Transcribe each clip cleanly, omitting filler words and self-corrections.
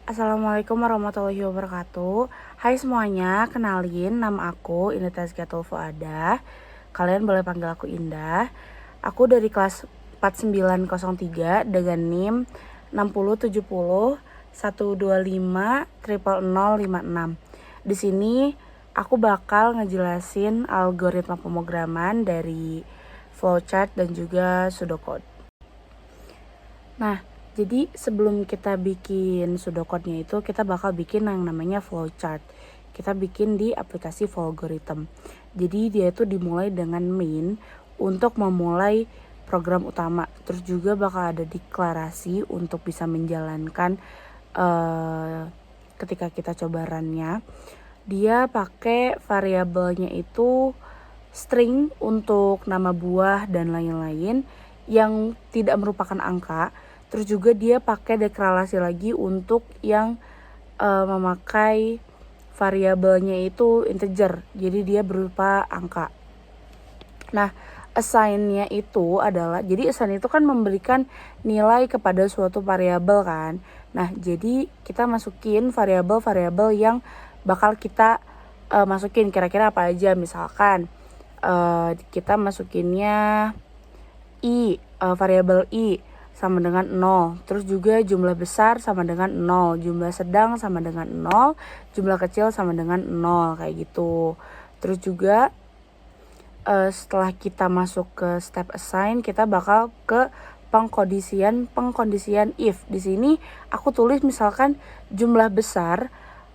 Assalamualaikum warahmatullahi wabarakatuh. Hai semuanya, kenalin nama aku Indah Tazkiatul Fuadah. Kalian boleh panggil aku Indah. Aku dari kelas 4903 dengan NIM 6070 125 00056. Di sini aku bakal ngejelasin algoritma pemrograman dari flowchart dan juga pseudocode. Nah, jadi sebelum kita bikin pseudocode-nya itu, kita bakal bikin yang namanya flowchart. Kita bikin di aplikasi Flowgorithm. Jadi dia itu dimulai dengan main untuk memulai program utama. Terus juga bakal ada deklarasi untuk bisa menjalankan ketika kita coba run-nya. Dia pakai variabelnya itu string untuk nama buah dan lain-lain yang tidak merupakan angka. Terus juga dia pakai deklarasi lagi untuk yang memakai variabelnya itu integer. Jadi dia berupa angka. Nah, assign-nya itu adalah, jadi assign itu kan memberikan nilai kepada suatu variabel kan. Nah, jadi kita masukin variabel-variabel yang bakal kita masukin kira-kira apa aja. Misalkan kita masukinnya variabel i sama dengan 0. Terus juga jumlah besar sama dengan 0, jumlah sedang sama dengan 0, jumlah kecil sama dengan 0 kayak gitu. Terus juga setelah kita masuk ke step assign, kita bakal ke pengkondisian if. Di sini aku tulis misalkan jumlah besar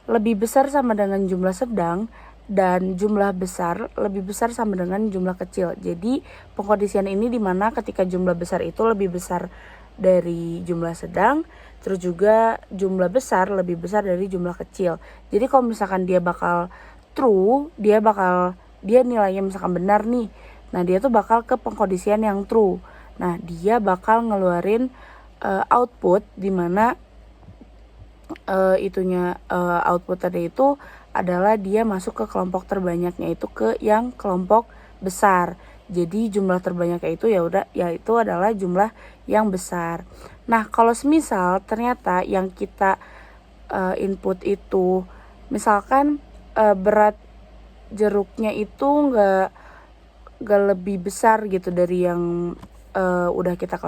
lebih besar sama dengan jumlah sedang dan jumlah besar lebih besar sama dengan jumlah kecil. Jadi pengkondisian ini dimana ketika jumlah besar itu lebih besar dari jumlah sedang, terus juga jumlah besar lebih besar dari jumlah kecil. Jadi kalau misalkan dia bakal true, dia nilainya misalkan benar nih. Nah, dia tuh bakal ke pengkondisian yang true. Nah, dia bakal ngeluarin output dimana output tadi itu adalah dia masuk ke kelompok terbanyaknya itu ke yang kelompok besar. Jadi jumlah terbanyaknya itu yaitu adalah jumlah yang besar. Nah, kalau semisal ternyata yang kita input itu misalkan berat jeruknya itu nggak lebih besar gitu dari yang udah kita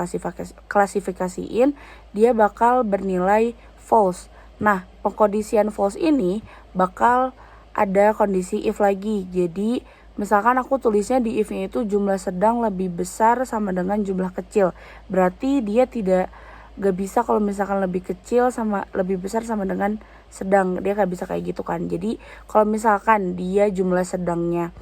klasifikasiin, dia bakal bernilai false. Nah, pengkondisian false ini bakal ada kondisi if lagi. Jadi misalkan aku tulisnya di if-nya itu jumlah sedang lebih besar sama dengan jumlah kecil. Berarti dia gak bisa kalau misalkan lebih kecil sama lebih besar sama dengan sedang. Dia gak bisa kayak gitu kan. Jadi kalau misalkan dia jumlah sedangnya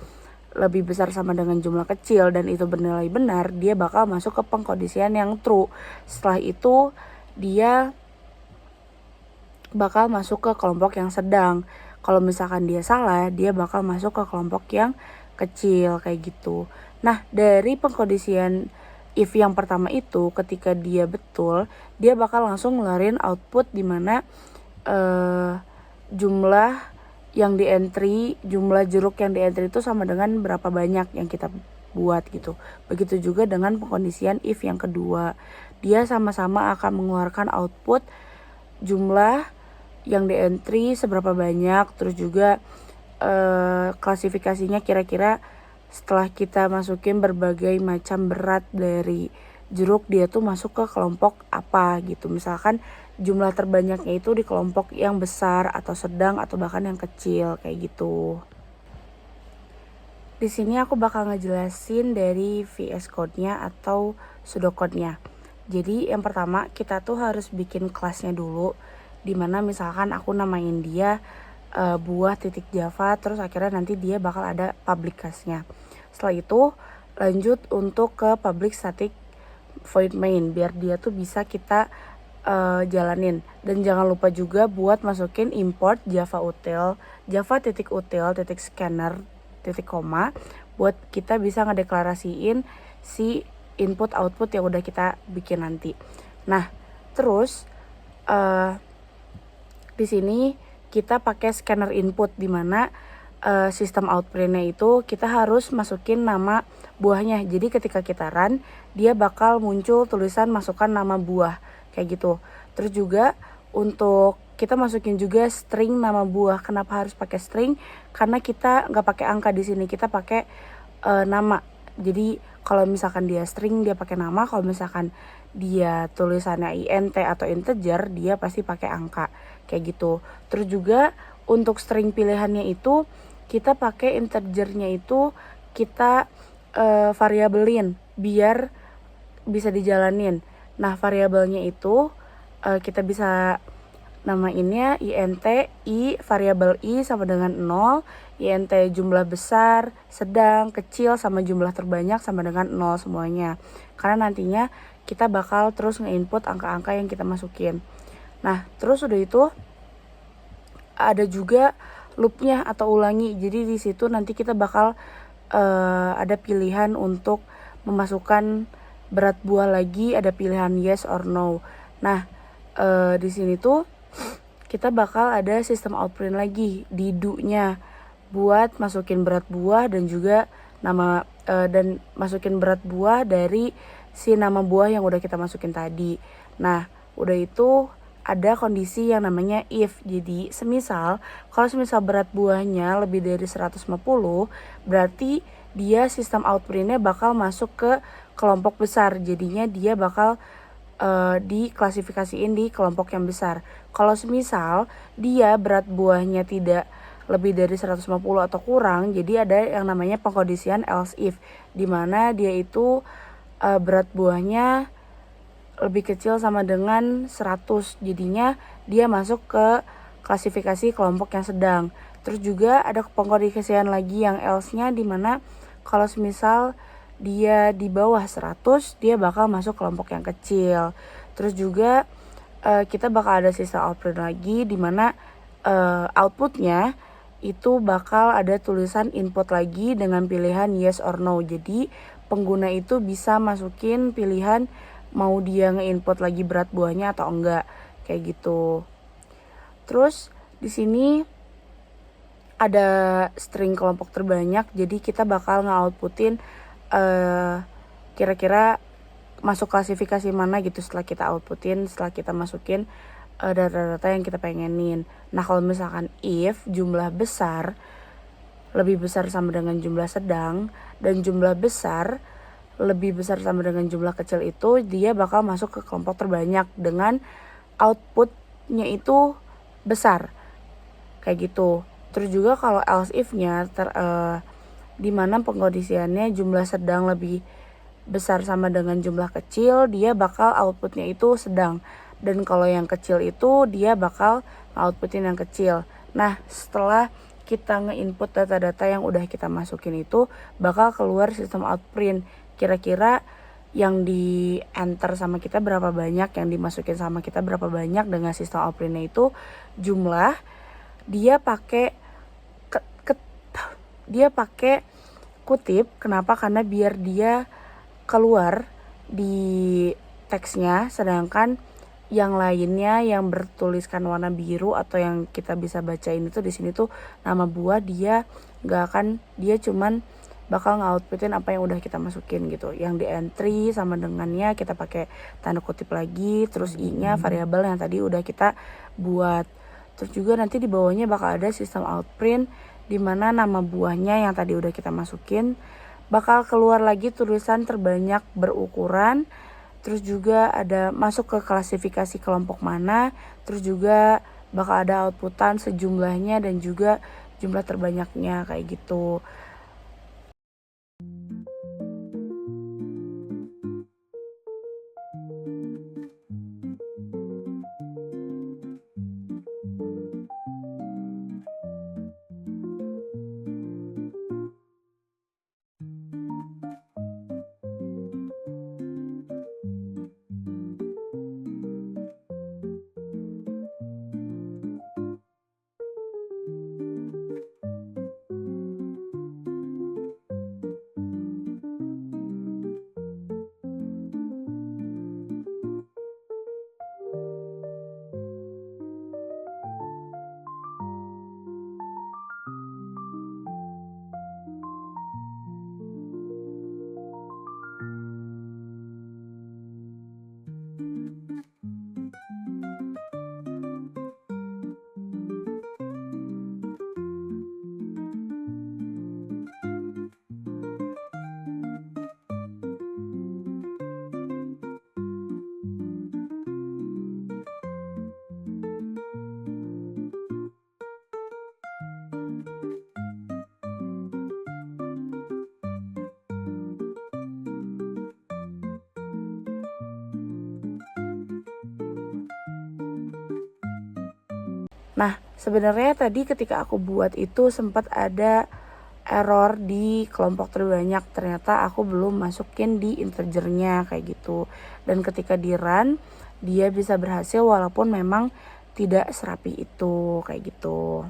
lebih besar sama dengan jumlah kecil dan itu bernilai benar, dia bakal masuk ke pengkondisian yang true. Setelah itu dia bakal masuk ke kelompok yang sedang. Kalau misalkan dia salah, dia bakal masuk ke kelompok yang kecil kayak gitu. Nah, dari pengkondisian if yang pertama itu ketika dia betul, dia bakal langsung ngeluarin output di mana jumlah yang di entry, jumlah jeruk yang di entry itu sama dengan berapa banyak yang kita buat gitu. Begitu juga dengan pengkondisian if yang kedua. Dia sama-sama akan mengeluarkan output jumlah yang di entry seberapa banyak, terus juga klasifikasinya kira-kira setelah kita masukin berbagai macam berat dari jeruk, dia tuh masuk ke kelompok apa gitu. Misalkan jumlah terbanyaknya itu di kelompok yang besar atau sedang atau bahkan yang kecil kayak gitu. Di sini aku bakal ngejelasin dari VS Code-nya atau pseudocode-nya. Jadi yang pertama kita tuh harus bikin kelasnya dulu, dimana misalkan aku namain dia buah.java, terus akhirnya nanti dia bakal ada public class-nya. Setelah itu lanjut untuk ke public static void main biar dia tuh bisa kita jalanin. Dan jangan lupa juga buat masukin import java.util scanner buat kita bisa ngedeklarasiin si input output yang udah kita bikin nanti. Nah, terus di sini kita pakai scanner input di mana sistem output-nya itu kita harus masukin nama buahnya. Jadi ketika kita run, dia bakal muncul tulisan masukkan nama buah kayak gitu. Terus juga untuk kita masukin juga string nama buah. Kenapa harus pakai string? Karena kita nggak pakai angka di sini, kita pakai nama. Jadi kalau misalkan dia string dia pakai nama, kalau misalkan dia tulisannya int atau integer dia pasti pakai angka kayak gitu. Terus juga untuk string pilihannya itu kita pakai integernya itu kita variabelin biar bisa dijalanin. Nah variabelnya itu kita bisa namainnya int i, variabel i sama dengan 0, int jumlah besar, sedang, kecil sama jumlah terbanyak sama dengan 0 semuanya. Karena nantinya kita bakal terus nge-input angka-angka yang kita masukin. Nah, terus udah itu ada juga loopnya atau ulangi. Jadi di situ nanti kita bakal ada pilihan untuk memasukkan berat buah lagi, ada pilihan yes or no. Nah, di sini tuh kita bakal ada sistem outprint lagi di do-nya buat masukin berat buah dan juga nama dan masukin berat buah dari si nama buah yang udah kita masukin tadi. Nah, udah itu ada kondisi yang namanya if. Jadi, kalau semisal berat buahnya lebih dari 150, berarti dia sistem outprintnya bakal masuk ke kelompok besar. Jadinya dia bakal diklasifikasiin di kelompok yang besar. Kalau semisal dia berat buahnya tidak lebih dari 150 atau kurang, jadi ada yang namanya pengkondisian else if, dimana dia itu berat buahnya lebih kecil sama dengan 100, jadinya dia masuk ke klasifikasi kelompok yang sedang. Terus juga ada pengkondisian lagi yang else-nya, dimana kalau semisal dia di bawah 100 dia bakal masuk kelompok yang kecil. Terus juga kita bakal ada sistem output lagi, dimana outputnya itu bakal ada tulisan input lagi dengan pilihan yes or no. Jadi pengguna itu bisa masukin pilihan mau dia nge-input lagi berat buahnya atau enggak kayak gitu. Terus di sini ada string kelompok terbanyak, jadi kita bakal nge-outputin kira-kira masuk klasifikasi mana gitu setelah kita outputin, setelah kita masukin data-data yang kita pengenin. Nah, kalau misalkan if jumlah besar lebih besar sama dengan jumlah sedang dan jumlah besar lebih besar sama dengan jumlah kecil, itu dia bakal masuk ke kelompok terbanyak dengan outputnya itu besar kayak gitu. Terus juga kalau else if-nya di mana pengkondisiannya jumlah sedang lebih besar sama dengan jumlah kecil, dia bakal outputnya itu sedang. Dan kalau yang kecil itu dia bakal outputin yang kecil. Nah, setelah kita nge-input data-data yang udah kita masukin itu, bakal keluar sistem outprint. Kira-kira yang di enter sama kita berapa banyak, yang dimasukin sama kita berapa banyak dengan sistem outprintnya itu jumlah. Dia pakai kutip. Kenapa? Karena biar dia keluar di teksnya, sedangkan yang lainnya yang bertuliskan warna biru atau yang kita bisa bacain itu di sini tuh nama buah, dia cuman bakal nge-outputin apa yang udah kita masukin gitu. Yang di entry sama dengannya kita pakai tanda kutip lagi, terus i-nya variabel yang tadi udah kita buat. Terus juga nanti di bawahnya bakal ada sistem outprint, dimana nama buahnya yang tadi udah kita masukin bakal keluar lagi tulisan terbanyak berukuran. Terus juga ada masuk ke klasifikasi kelompok mana. Terus juga bakal ada outputan sejumlahnya dan juga jumlah terbanyaknya kayak gitu. Nah, sebenarnya tadi ketika aku buat itu sempat ada error di kelompok terbanyak. Ternyata aku belum masukin di integernya kayak gitu. Dan ketika di run, dia bisa berhasil walaupun memang tidak serapi itu kayak gitu.